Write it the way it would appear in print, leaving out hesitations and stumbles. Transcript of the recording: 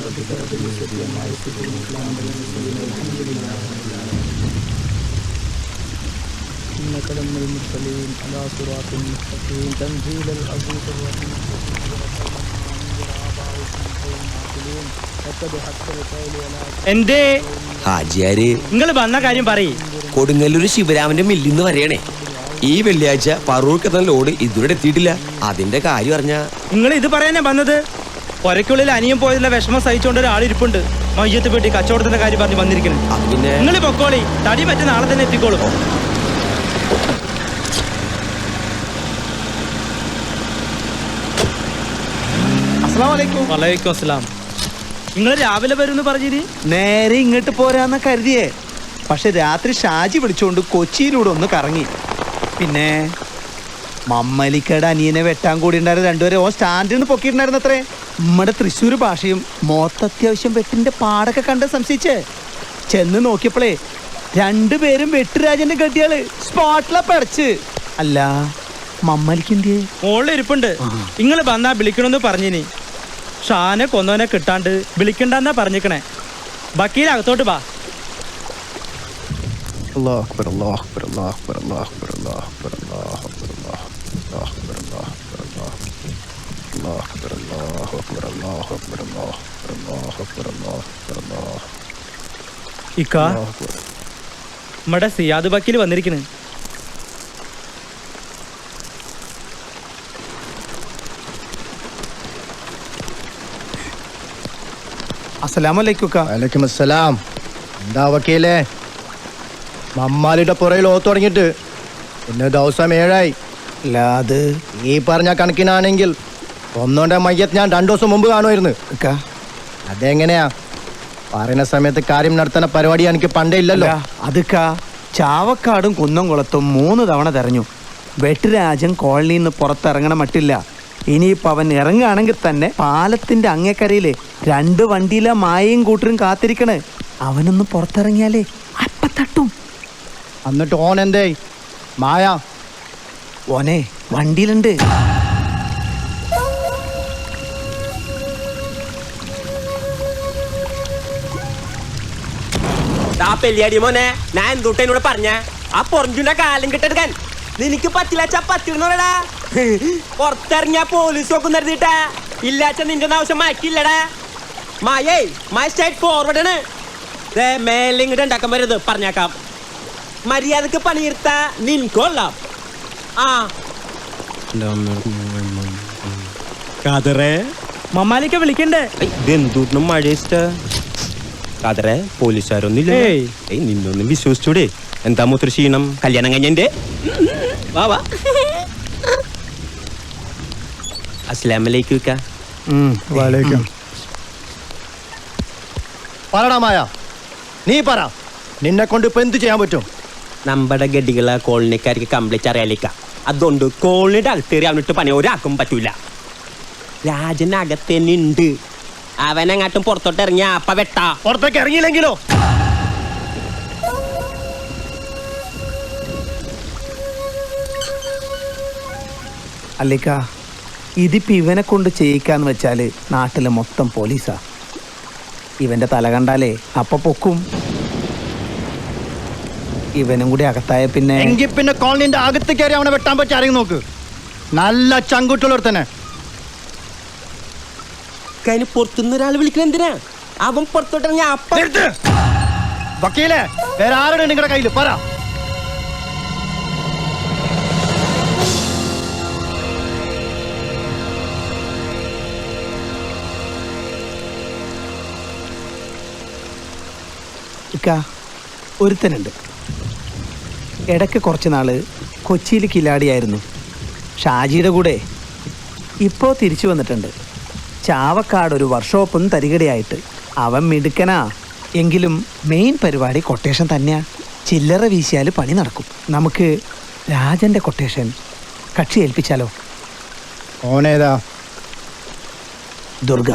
ربك رب العزة عما يصفون وسلام على المرسلين والحمد لله رب العالمين إنك لمن المرسلين على صراط مستقيم تنزيل العزيز الرحيم എന്തേ ഹാജിയാര് നിങ്ങൾ വന്ന കാര്യം പറയ്. കൊടുങ്ങല്ലൂർ ശിവരാമന്റെ മില്ലിന്ന് പറയണേ ഈ വെള്ളിയാഴ്ച പറൂർക്കെത്തുന്ന ലോഡ് ഇതുവരെ എത്തിയിട്ടില്ല. അതിന്റെ കാര്യം അറിഞ്ഞ നിങ്ങൾ ഇത് പറയാനാ വന്നത്? ഒരയ്ക്കുള്ളിൽ അനിയൻ പോയതിലുള്ള വിഷമം സഹിച്ചുകൊണ്ട് ഒരാളിരിപ്പുണ്ട്. മയ്യത്ത് പെട്ടി കച്ചവടത്തിന്റെ കാര്യം പറഞ്ഞ് വന്നിരിക്കണം. പിന്നെ നിങ്ങൾ പൊക്കോളി, തടി മറ്റേ നാളെ തന്നെ എത്തിക്കോളൂ. വലൈക്കും അസ്സലാം. നിങ്ങൾ രാവിലെ വരും പറഞ്ഞിന്? നേരെ ഇങ്ങോട്ട് പോരാന്ന കരുതിയേ, പക്ഷെ രാത്രി ഷാജി വിളിച്ചോണ്ട് കൊച്ചിയിലൂടെ ഒന്ന് കറങ്ങി. പിന്നെ മമ്മലിക്കയുടെ അനിയനെ വെട്ടാൻ കൂടി ഉണ്ടായിരുന്നു രണ്ടുപേരെ ഓ സ്റ്റാൻഡിൽ നിന്ന് പൊക്കിയിട്ടുണ്ടായിരുന്നു. അത്രേ നമ്മുടെ തൃശ്ശൂർ ഭാഷയും അത്യാവശ്യം വെട്ടിന്റെ പാടൊക്കെ കണ്ട് സംശയിച്ചേ ചെന്ന് നോക്കിയപ്പോഴേ രണ്ടുപേരും വെട്ടുരാജന്റെ ഗഡിയാള് സ്പോട്ടിലെ പടച്ച്. അല്ല മമ്മലിക്കെന്തിയെ മോളിൽ ഇരിപ്പുണ്ട്. നിങ്ങൾ വന്നാ വിളിക്കണമെന്ന് പറഞ്ഞിനി. ഷാനെ കൊന്നവനെ കിട്ടാണ്ട് വിളിക്കണ്ടെന്നാ പറഞ്ഞിക്കണേ. വക്കീൽ അകത്തോട്ട് വാ. ഇക്ക, നമ്മുടെ സിയാദ് വക്കീൽ വന്നിരിക്കണ്. അസ്സലാമലൈക്കും. വലൈക്കും അസ്സലാം. എന്താ വക്കീലേ, മമ്മാലിയുടെ പുറയിൽ ഓത്ത് തുടങ്ങിയിട്ട് പിന്നെ ദിവസം 7 അല്ല അത് ഈ പറഞ്ഞ കണക്കിനാണെങ്കിൽ ഒന്നോന്റെ മയ്യത്ത് ഞാൻ 2 ദിവസം മുമ്പ് കാണുമായിരുന്നു. അതെങ്ങനെയാ പറയുന്ന സമയത്ത് കാര്യം നടത്തുന്ന പരിപാടി എനിക്ക് പണ്ടേ ഇല്ലല്ലോ. അതൊക്കെ ചാവക്കാടും കുന്നംകുളത്തും 3 തവണ തെരഞ്ഞു. വെട്ടുരാജൻ കോളനിയിൽ നിന്ന് പുറത്തിറങ്ങണ മട്ടില്ല. ഇനിയിപ്പോൾ അവൻ ഇറങ്ങുകയാണെങ്കിൽ തന്നെ പാലത്തിന്റെ അങ്ങേക്കരയില് 2 വണ്ടിയിലെ മായയും കൂട്ടരും കാത്തിരിക്കണ്. അവനൊന്ന് പുറത്തിറങ്ങിയാലേ അപ്പ തട്ടും. എന്നിട്ട് ഓൻ എന്തേ മായ ഓനെ വണ്ടിയിലുണ്ട്. പെല്ലിയാടി മോനെ, ഞാൻ എന്തുട്ട എന്നോട് പറഞ്ഞ ആ പൊറഞ്ചുന്റെ കാലം കിട്ടെടുക്കാൻ നിനക്ക് പറ്റില്ല പറ്റില്ലടാ. പുറത്തിറങ്ങിയ പോലീസ് നോക്കുന്ന കരുതിട്ടാ. ഇല്ലാച്ച നിന്റെ ആവശ്യം മാറ്റില്ലടാ. മായേ മായ സ്റ്റേറ്റ് ഫോർവേഡ് ആണ്. മേലെ ഇങ്ങോട്ട് ഉണ്ടാക്കാൻ വരരുത് പറഞ്ഞേക്കാം. മര്യാദക്ക് പണിയെടുത്ത നിനക്കൊള്ളാം. ആ മമ്മാലിക്ക വിളിക്കണ്ടേ? ഇതെന്തൂട്ടിനും മഴ കാതറെ പോലീസുകാരൊന്നുമില്ലേ? നിന്നൊന്നും വിശ്വസിച്ചൂടെ? എന്താ മൂത്ര ക്ഷീണം? കല്യാണം കഴിഞ്ഞെന്റെ വാ വാ. അസ്സലാമലൈക്കും. പറടാ മായ, നീ പറ, നിന്നെ കൊണ്ട് ഇപ്പൊ എന്ത് ചെയ്യാൻ പറ്റും? നമ്മുടെ ഗഡികളെ കോളനിക്കാർക്ക് കംപ്ലീറ്റ് അറിയാലിക്ക. അതുകൊണ്ട് കോളനിയുടെ അകത്തേറി അവനിട്ട് പണി ഒരാൾക്കും പറ്റൂല. രാജനകത്ത് തന്നെ ഉണ്ട്. അവനെങ്ങാട്ടും പുറത്തോട്ട് ഇറങ്ങിയ അപ്പ വെട്ടാ. പുറത്തേക്ക് ഇറങ്ങിയില്ലെങ്കിലോ? അല്ലേക്ക, ഇതിപ്പോ ഇവനെ കൊണ്ട് ചെയ്യിക്കാന്ന് വെച്ചാല് നാട്ടിലെ മൊത്തം പോലീസാ. ഇവന്റെ തല കണ്ടാലേ അപ്പൊ പൊക്കും. ഇവനും കൂടി അകത്തായ പിന്നെ എങ്കിൽ പിന്നെ കോളനിന്റെ അകത്ത് കയറി അവനെ വെട്ടാൻ പറ്റി ആരെങ്കിലും നോക്ക്. നല്ല ചങ്കുട്ടുള്ളവർ തന്നെ. അതിന് പുറത്തുനിന്ന് ഒരാൾ വിളിക്കണ എന്തിനാ? അവൻ പുറത്തോട്ട് ഇറങ്ങിയ അപ്പ വക്കീലേ, വേറെ ആരുടെ നിങ്ങളുടെ കയ്യിൽ പറ. ഒരുത്തനുണ്ട്. ഇടയ്ക്ക് കുറച്ച് നാള് കൊച്ചിയിൽ കിലാടിയായിരുന്നു. ഷാജിയുടെ കൂടെ ഇപ്പോൾ തിരിച്ചു വന്നിട്ടുണ്ട്. ചാവക്കാട് ഒരു വർക്ക്ഷോപ്പും തരികടയായിട്ട്. അവൻ മിടുക്കനാ. എങ്കിലും മെയിൻ പരിപാടി കൊട്ടേഷൻ തന്നെയാ. ചില്ലറ വീശിയാൽ പണി നടക്കും. നമുക്ക് രാജന്റെ കൊട്ടേഷൻ കക്ഷി ഏൽപ്പിച്ചാലോ? ഓനേതാ? ദുർഗ.